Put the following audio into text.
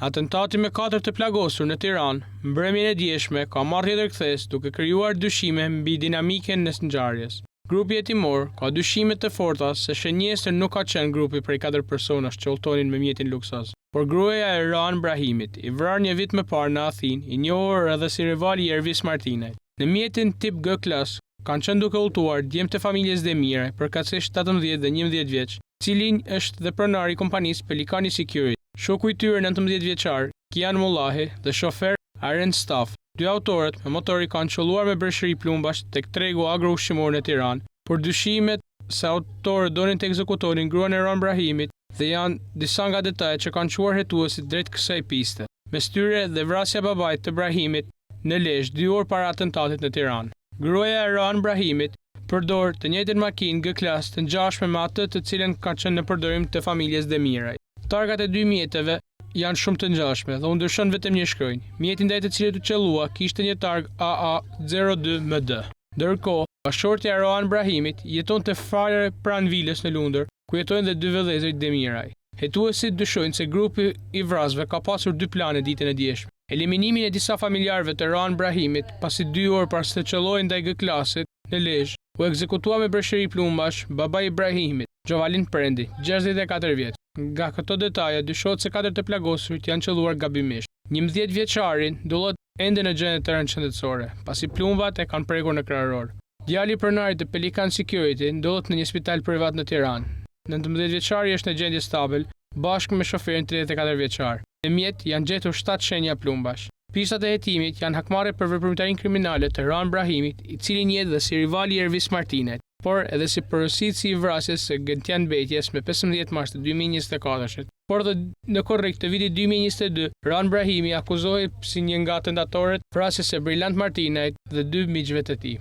Atentati me 4 të plagosur në Tiranë, mbrëmjen e djeshme, ka marrë tjetër kthes duke krijuar dyshime mbi dinamiken e ngjarjes. Grupi hetimor ka dyshime të forta se shënjestër nuk ka qenë grupi prej 4 personash që udhtonin me mjetin luksoz, por gruaja e Erhan Brahimit, i vrarë një vit më parë në Athinë, i njohur edhe si rivali i Ervis Martinajt. Në mjetin tip G klas kanë qenë duke udhtuar djemt e familjes Demiraj, përkatësisht 17 dhe 11 vjeç, cili është dhe pronari i kompanisë Pelikani Security. Shoku i tyre 19 vjeçar, Kian Mullahi, dhe shofer Aren Staf. Dy autorët me motori kanë qolluar me breshëri plumbash tek tregu agro-ushqimor në Tiranë, por dyshimet se autorët donin të ekzekutonin gruan e Erhan Brahimit dhe janë disa nga detajet që kanë çuar hetuesit drejt kësaj piste. Mes tyre dhe vrasja e babait të Brahimit në Lezhë 2 orë para atentatit në Tiranë. Gruaja e Erhan Brahimit përdor të njëjtën makinë G-klas të ngjashme me atë të cilën ka qenë në përdorim të familjes Demiraj. Targat e dy mjeteve janë shumë të ngjashme dhe u ndryshon vetëm një shkronjë. Mjeti ndaj të cilit u qellua kishte një targ AA02MD. Ndërkohë, bashorti i Erhan Brahimit jetonte fare pranë vilës në Lundër, ku jetojnë dhe dy vëllezërit Demiraj. Hetuesit dyshojnë se grupi i vrasëve ka pasur 2 plane ditën e djeshme. Eliminimin e disa familjarëve të Erhan Brahimit pasi 2 orë pas se qelloi ndaj G-klasit në Lezhë, u ekzekutua me breshëri plumbash babai i Brahimit, Gjovalin Prendi, 64 vjeç. Nga këto detaje dyshohet se 4 të plagosurit janë qelluar gabimisht. 11 vjeçarin ndullet ende në gjendje të rënd shëndetësore, pasi plumbat e kanë prekur në krahëror. Djali i pronarit të Pelikan Security ndullet në një spital privat në Tiranë. 19 vjeçari është në gjendje stabil, bashkë me shoferin 34 vjeçar. Në mjet janë gjetur 7 shenja plumbash. Pistat e hetimit janë hakmarrje për veprimtarinë kriminale të Erhan Brahimit, i cili njihet dhe si rivali i Ervis Martinajt, por edhe si porositësi i vrasjes së Gentian Betjes me 15 mars të 2024. Por dhe në korrik të vitit 2022, Erhan Brahimi akuzohej si një nga atentatorët vrasjes së Brillant Martinajt dhe 2 miqve të tij.